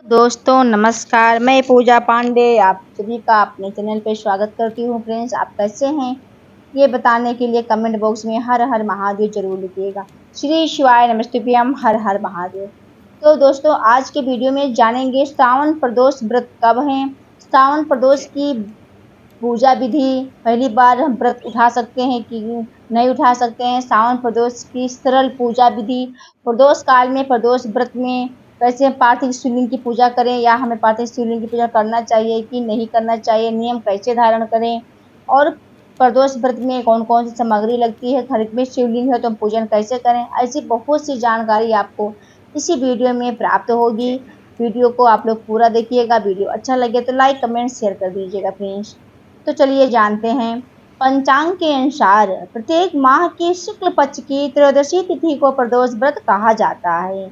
दोस्तों नमस्कार, मैं पूजा पांडे आप सभी का अपने चैनल पे स्वागत करती हूँ। फ्रेंड्स, आप कैसे हैं ये बताने के लिए कमेंट बॉक्स में हर हर महादेव जरूर लिखिएगा। श्री शिवाय नमस्तुभ्यम, हर हर महादेव। तो दोस्तों, आज के वीडियो में जानेंगे सावन प्रदोष व्रत कब है, सावन प्रदोष की पूजा विधि, पहली बार हम व्रत उठा सकते हैं कि नहीं उठा सकते हैं, सावन प्रदोष की सरल पूजा विधि, प्रदोष काल में प्रदोष व्रत में कैसे पार्थिव शिवलिंग की पूजा करें या हमें पार्थिव शिवलिंग की पूजा करना चाहिए कि नहीं करना चाहिए, नियम कैसे धारण करें और प्रदोष व्रत में कौन कौन सी सामग्री लगती है, घर में शिवलिंग है तो हम पूजन कैसे करें, ऐसी बहुत सी जानकारी आपको इसी वीडियो में प्राप्त होगी। वीडियो को आप लोग पूरा देखिएगा। वीडियो अच्छा लगे तो लाइक कमेंट शेयर कर दीजिएगा फ्रेंड्स। तो चलिए जानते हैं। पंचांग के अनुसार प्रत्येक माह की शुक्ल पक्ष की त्रयोदशी तिथि को प्रदोष व्रत कहा जाता है।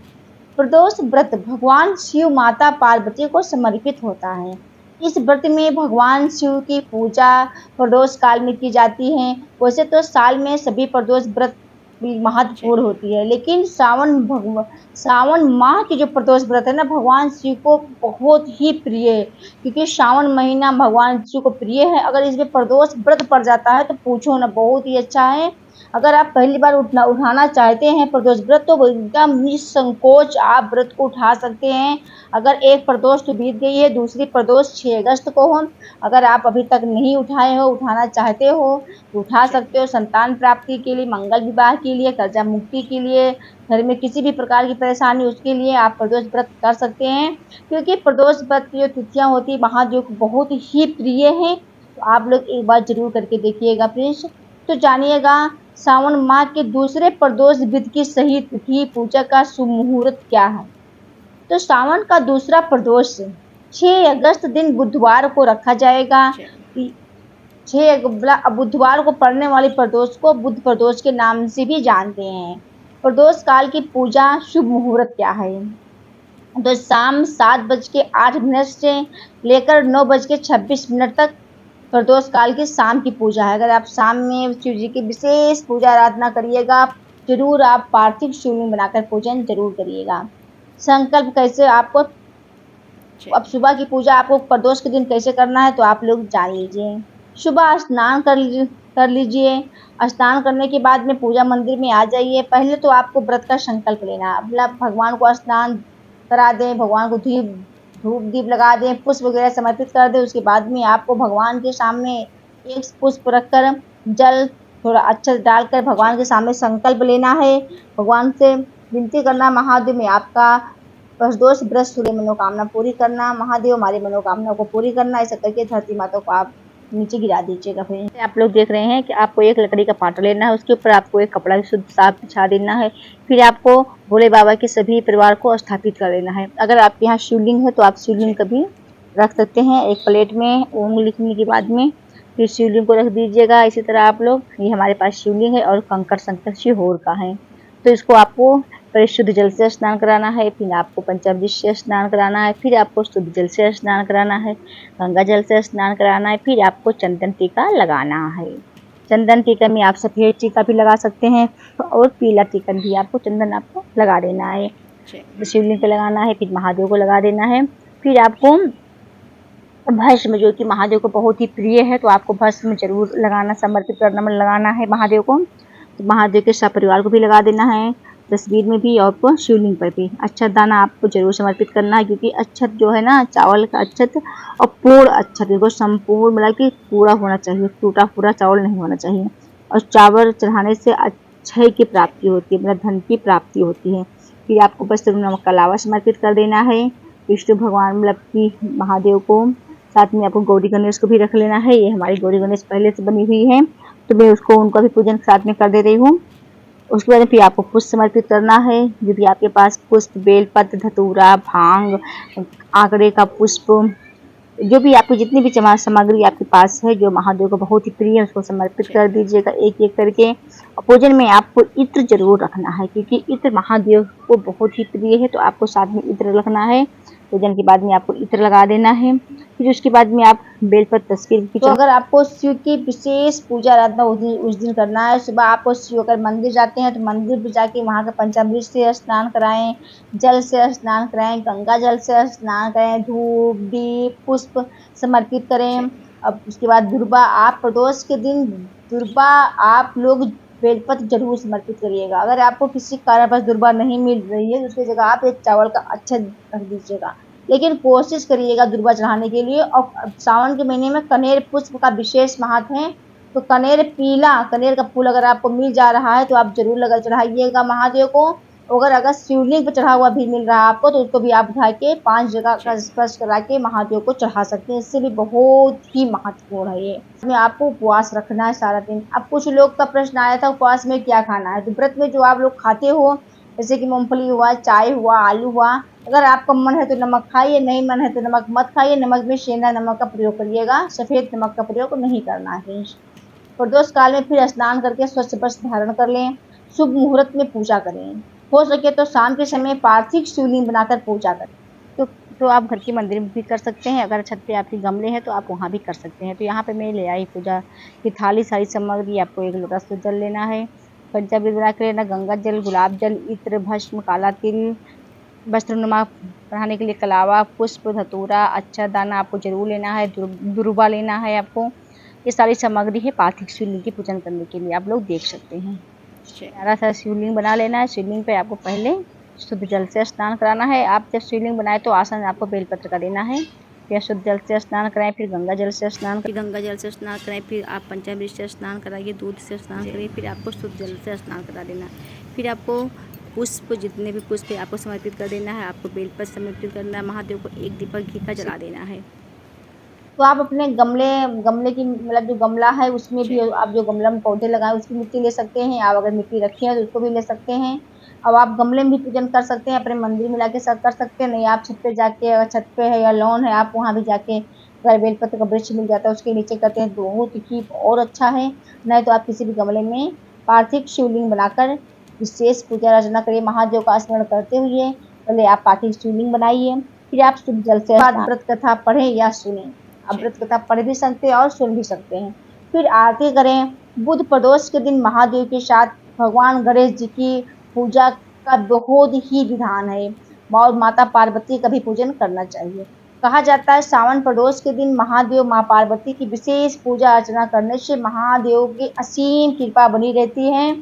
प्रदोष व्रत भगवान शिव माता पार्वती को समर्पित होता है। इस व्रत में भगवान शिव की पूजा प्रदोष काल में की जाती है। वैसे तो साल में सभी प्रदोष व्रत महत्वपूर्ण होती है, लेकिन सावन माह की जो प्रदोष व्रत है ना, भगवान शिव को बहुत ही प्रिय है, क्योंकि सावन महीना भगवान शिव को प्रिय है। अगर इसमें प्रदोष व्रत पड़ जाता है तो पूछो ना, बहुत ही अच्छा है। अगर आप पहली बार उठाना चाहते हैं प्रदोष व्रत तो एकदम निसंकोच आप व्रत को उठा सकते हैं। अगर एक प्रदोष तो बीत गई है, दूसरी प्रदोष 6 अगस्त को हो। अगर आप अभी तक नहीं उठाए हो, उठाना चाहते हो तो उठा सकते हो। संतान प्राप्ति के लिए, मंगल विवाह के लिए, कर्जा मुक्ति के लिए, घर में किसी भी प्रकार की परेशानी उसके लिए आप प्रदोष व्रत कर सकते हैं, क्योंकि प्रदोष व्रत की जो तिथियां होती है महादेव को बहुत ही प्रिय है। तो आप लोग एक बार जरूर करके देखिएगा फ्रेंड्स। तो जानिएगा सावन माह के दूसरे प्रदोष व्रत की सही तिथि, पूजा का शुभ मुहूर्त क्या है। तो सावन का दूसरा प्रदोष 6 अगस्त दिन बुधवार को रखा जाएगा। 6 बुधवार को पड़ने वाली प्रदोष को बुध प्रदोष के नाम से भी जानते हैं। प्रदोष काल की पूजा शुभ मुहूर्त क्या है। तो शाम 7:08 से लेकर 9:26 तक प्रदोष काल की शाम की पूजा है। अगर आप शाम में शिव जी की विशेष पूजा आराधना करिएगा, जरूर आप पार्थिव शिवलिंग बनाकर पूजन जरूर करिएगा। संकल्प कैसे आपको, अब सुबह की पूजा आपको प्रदोष के दिन कैसे करना है तो आप लोग जान लीजिए। सुबह स्नान कर लीजिए। स्नान करने के बाद में पूजा मंदिर में आ जाइए। पहले तो आपको व्रत का संकल्प लेना, मतलब भगवान को स्नान करा दें, भगवान को धूप दीप लगा दें, पुष्प वगैरह समर्पित कर दें। उसके बाद में आपको भगवान के सामने एक पुष्प रखकर जल थोड़ा अच्छा डालकर भगवान के सामने संकल्प लेना है। भगवान से विनती करना, महादेव में आपका प्रदोष व्रत सूर्य मनोकामना पूरी करना, महादेव हमारी मनोकामना को पूरी करना। ऐसा करके धरती माता को आप नीचे गिरा दीजिएगा। फिर आप लोग देख रहे हैं कि आपको एक लकड़ी का पाटा लेना है, उसके ऊपर आपको एक कपड़ा शुद्ध साफ बिछा देना है। फिर आपको भोले बाबा के सभी परिवार को स्थापित कर देना है। अगर आपके यहाँ शिवलिंग है तो आप शिवलिंग कभी रख सकते हैं एक प्लेट में, ओम लिखने के बाद में फिर शिवलिंग को रख दीजिएगा। इसी तरह आप लोग, ये हमारे पास शिवलिंग है और कंकड़ संकट शिहोर का है, तो इसको आपको परिशुद्ध जल से स्नान कराना है, फिर आपको पंचामृत से स्नान कराना है, फिर आपको शुद्ध जल से स्नान कराना है, गंगा जल से स्नान कराना है, फिर आपको चंदन टीका लगाना है। चंदन टीका में आप सफेद टीका भी लगा सकते हैं और पीला टीका भी आपको चंदन आपको लगा देना है। शिवलिंग पे लगाना है, फिर महादेव को लगा देना है। फिर आपको भस्म, जो कि महादेव को बहुत ही प्रिय है, तो आपको भस्म जरूर लगाना, समर्पित करना, लगाना है महादेव को। तो महादेव के सपरिवार को भी लगा देना है, तस्वीर में भी और शिवलिंग पर भी। अक्षत दाना आपको जरूर समर्पित करना है, क्योंकि अक्षत जो है ना, चावल का अक्षत और पूर्ण अक्षत, देखो संपूर्ण मतलब कि पूरा होना चाहिए, टूटा पूरा चावल नहीं होना चाहिए। और चावल चढ़ाने से अक्षय की प्राप्ति होती है, मतलब धन की प्राप्ति होती है। फिर आपको बस नमक का लावा समर्पित कर देना है विष्णु भगवान, मतलब कि महादेव को। साथ में आपको गौरी गणेश को भी रख लेना है। ये हमारी गौरी गणेश पहले से बनी हुई है, तो मैं उनका भी पूजन साथ में कर दे रही हूँ। उसके बाद फिर आपको पुष्प समर्पित करना है, जो भी आपके पास पुष्प, बेलपत्र, धतूरा, भांग, आंकड़े का पुष्प, जो भी आपकी जितनी भी सामग्री आपके पास है जो महादेव को बहुत ही प्रिय है, उसको समर्पित कर दीजिएगा एक एक करके। और पूजन में आपको इत्र जरूर रखना है, क्योंकि इत्र महादेव को बहुत ही प्रिय है, तो आपको साथ में इत्र रखना है। पूजन के बाद में आपको इत्र लगा देना है। फिर उसके बाद में आप बेलपत्र तस्वीर की। तो अगर आपको शिव की विशेष पूजा आराधना उस दिन करना है, सुबह आपको शिव अगर मंदिर जाते हैं तो मंदिर भी जाके वहाँ का पंचामृत से स्नान कराएं, जल से स्नान कराएं, गंगा जल से स्नान करें, धूप दीप पुष्प समर्पित करें। अब उसके बाद दुर्बा आप प्रदोष के दिन दुर्बा आप लोग बेलपत्र जरूर समर्पित करिएगा। अगर आपको किसी कारणवश दुर्बा नहीं मिल रही है तो उसकी जगह आप एक चावल का अच्छा रख दीजिएगा, लेकिन कोशिश करिएगा दुर्बा चढ़ाने के लिए। और सावन के महीने में कनेर पुष्प का विशेष महत्व है, तो कनेर पीला कनेर का फूल अगर आपको मिल जा रहा है तो आप जरूर लगा चढ़ाइएगा महादेव को। अगर शिवलिंग पर चढ़ा हुआ भी मिल रहा है आपको तो उसको भी आप उठा के 5 जगह का स्पर्श करा के महादेव को चढ़ा सकते हैं। इससे भी बहुत ही महत्वपूर्ण है ये। इसमें आपको उपवास रखना है सारा दिन। अब कुछ लोग का प्रश्न आया था उपवास में क्या खाना है, तो व्रत में जो आप लोग खाते हो जैसे कि मूंगफली हुआ, चाय हुआ, आलू हुआ, अगर आपका मन है तो नमक खाइए, नहीं मन है तो नमक मत खाइए। नमक में सेंधा नमक का प्रयोग करिएगा, सफेद नमक का प्रयोग नहीं करना है। प्रदोष काल में फिर स्नान करके स्वच्छ वस्त्र धारण कर लें, शुभ मुहूर्त में पूजा करें, हो सके तो शाम के समय पार्थिव शिवलिंग बनाकर पूजा करें। तो आप घर के मंदिर में भी कर सकते हैं, अगर छत पे आपके गमले हैं तो आप वहाँ भी कर सकते हैं। तो यहाँ पे मैं ले आई पूजा की थाली, सारी सामग्री। आपको 1 लोटा शुद्ध जल लेना है, पंचामृत बना के लेना, गंगा जल, गुलाब जल, इत्र, भस्म, काला तिल, वस्त्रनुमा पहनाने के लिए कलावा, पुष्प, धतूरा, अच्छा दाना आपको जरूर लेना है, दुर्बा लेना है आपको। ये सारी सामग्री है पार्थिव शिवलिंग की पूजन करने के लिए, आप लोग देख सकते हैं। प्यारा सा शिवलिंग बना लेना है। शिवलिंग पे आपको पहले शुद्ध जल से स्नान कराना है। आप जब शिवलिंग बनाए तो आसन आपको बेलपत्र का लेना है, फिर शुद्ध जल से स्नान कराएं, फिर गंगा जल से स्नान कराएं, फिर आप पंचामृत से स्नान कराइए, दूध से स्नान करिए, फिर आपको शुद्ध जल से स्नान करा देना। फिर आपको पुष्प, जितने भी पुष्प आपको समर्पित कर देना है, आपको बेलपत्र समर्पित करना है, महादेव को 1 दीपक घी का जला देना है। तो आप अपने गमले की मतलब जो गमला है उसमें भी आप जो गमला में पौधे लगाए उसकी मिट्टी ले सकते हैं। आप अगर मिट्टी रखी है तो उसको भी ले सकते हैं। अब आप गमले में भी पूजन कर सकते हैं, अपने मंदिर में लाके सब कर सकते हैं। नहीं आप छत पे जाके, अगर छत पे है या लॉन है आप वहाँ भी जाके अगर बेलपत्र का वृक्ष मिल जाता है उसके नीचे करते हैं तो बहुत ही और अच्छा है। नहीं तो आप किसी भी गमले में पार्थिव शिवलिंग बनाकर विशेष पूजा अर्चना करिए, महादेव का स्मरण करते हुए पहले आप पार्थिव शिवलिंग बनाइए, फिर आप शुद्ध जल से व्रत कथा पढ़े या सुने। आप व्रत कथा पढ़ भी सकते हैं और सुन भी सकते हैं। फिर आरती करें। बुध प्रदोष के दिन महादेव के साथ भगवान गणेश जी की पूजा का बहुत ही विधान है और माता पार्वती का भी पूजन करना चाहिए। कहा जाता है सावन प्रदोष के दिन महादेव माँ पार्वती की विशेष पूजा अर्चना करने से महादेव की असीम कृपा बनी रहती है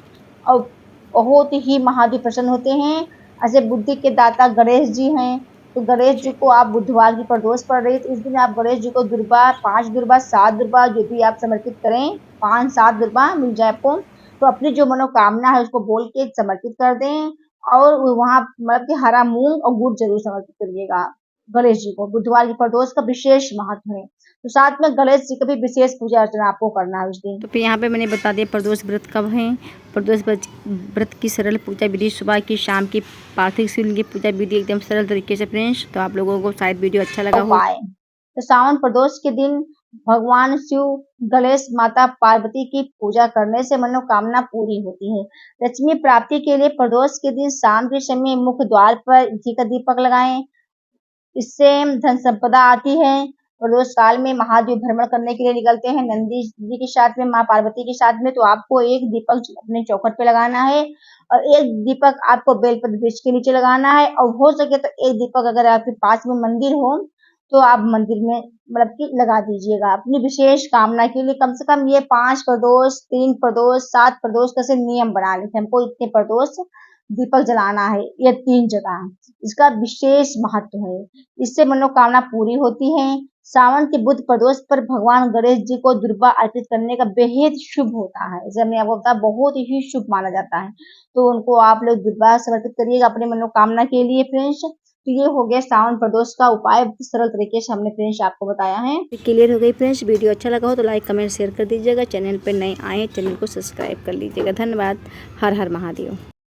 और बहुत ही महादेव प्रसन्न होते हैं। ऐसे बुद्धि के दाता गणेश जी हैं, तो गणेश जी को आप बुधवार की प्रदोष पड़ रही है तो इस दिन आप गणेश जी को दुर्बा, 5 दुर्बा, 7 दुर्बा जो भी आप समर्पित करें, 5-7 दुर्बा मिल जाए आपको, तो अपनी जो मनोकामना है उसको बोल के समर्पित कर दें। और वहाँ मतलब कि हरा मूंग और गुड़ जरूर समर्पित करिएगा गणेश जी को। बुधवार की प्रदोष का विशेष महत्व है, तो साथ में गणेश जी का भी विशेष पूजा अर्चना आपको करना है उस दिन। तो फिर यहाँ पे मैंने बता दिया प्रदोष व्रत कब है। प्रदोष व्रत की सरल पूजा विधि, सुबह की शाम की पार्थिव शिवलिंग की पूजा विधि एकदम सरल तरीके से फ्रेंड्स। तो आप लोगों को शायद वीडियो अच्छा लगा हो। तो सावन प्रदोष के दिन भगवान शिव, गणेश, माता पार्वती की पूजा करने से मनोकामना पूरी होती है। लक्ष्मी प्राप्ति के लिए प्रदोष के दिन शाम के समय मुख्य द्वार पर घी का दीपक लगाएं, इससे धन संपदा आती है। प्रदोष काल में महादेव भ्रमण करने के लिए निकलते हैं नंदी जी के साथ में, माँ पार्वती के साथ में, तो आपको 1 दीपक अपने चौखट पे लगाना है और 1 दीपक आपको बेलपत्र वृक्ष के नीचे लगाना है। और हो सके तो 1 दीपक अगर आपके पास में मंदिर हो तो आप मंदिर में मतलब कि लगा दीजिएगा अपनी विशेष कामना के लिए। कम से कम ये 5 प्रदोष, 3 प्रदोष, 7 प्रदोष कैसे नियम बना लेते हैं, हमको इतने प्रदोष दीपक जलाना है, ये 3 जगह, इसका विशेष महत्व है, इससे मनोकामना पूरी होती है। सावन के बुध प्रदोष पर भगवान गणेश जी को दुर्बा अर्पित करने का बेहद शुभ होता है, जैसे हमने आपको बताया बहुत ही शुभ माना जाता है, तो उनको आप लोग दुर्बा समर्पित करिएगा अपने मनोकामना के लिए फ्रेंड्स। तो ये हो गया सावन प्रदोष का उपाय, सरल तरीके से हमने फ्रेंड्स आपको बताया है। क्लियर हो गई फ्रेंड्स। वीडियो अच्छा लगा हो तो लाइक कमेंट शेयर कर दीजिएगा। चैनल पर नए आए चैनल को सब्सक्राइब कर लीजिएगा। धन्यवाद। हर हर महादेव।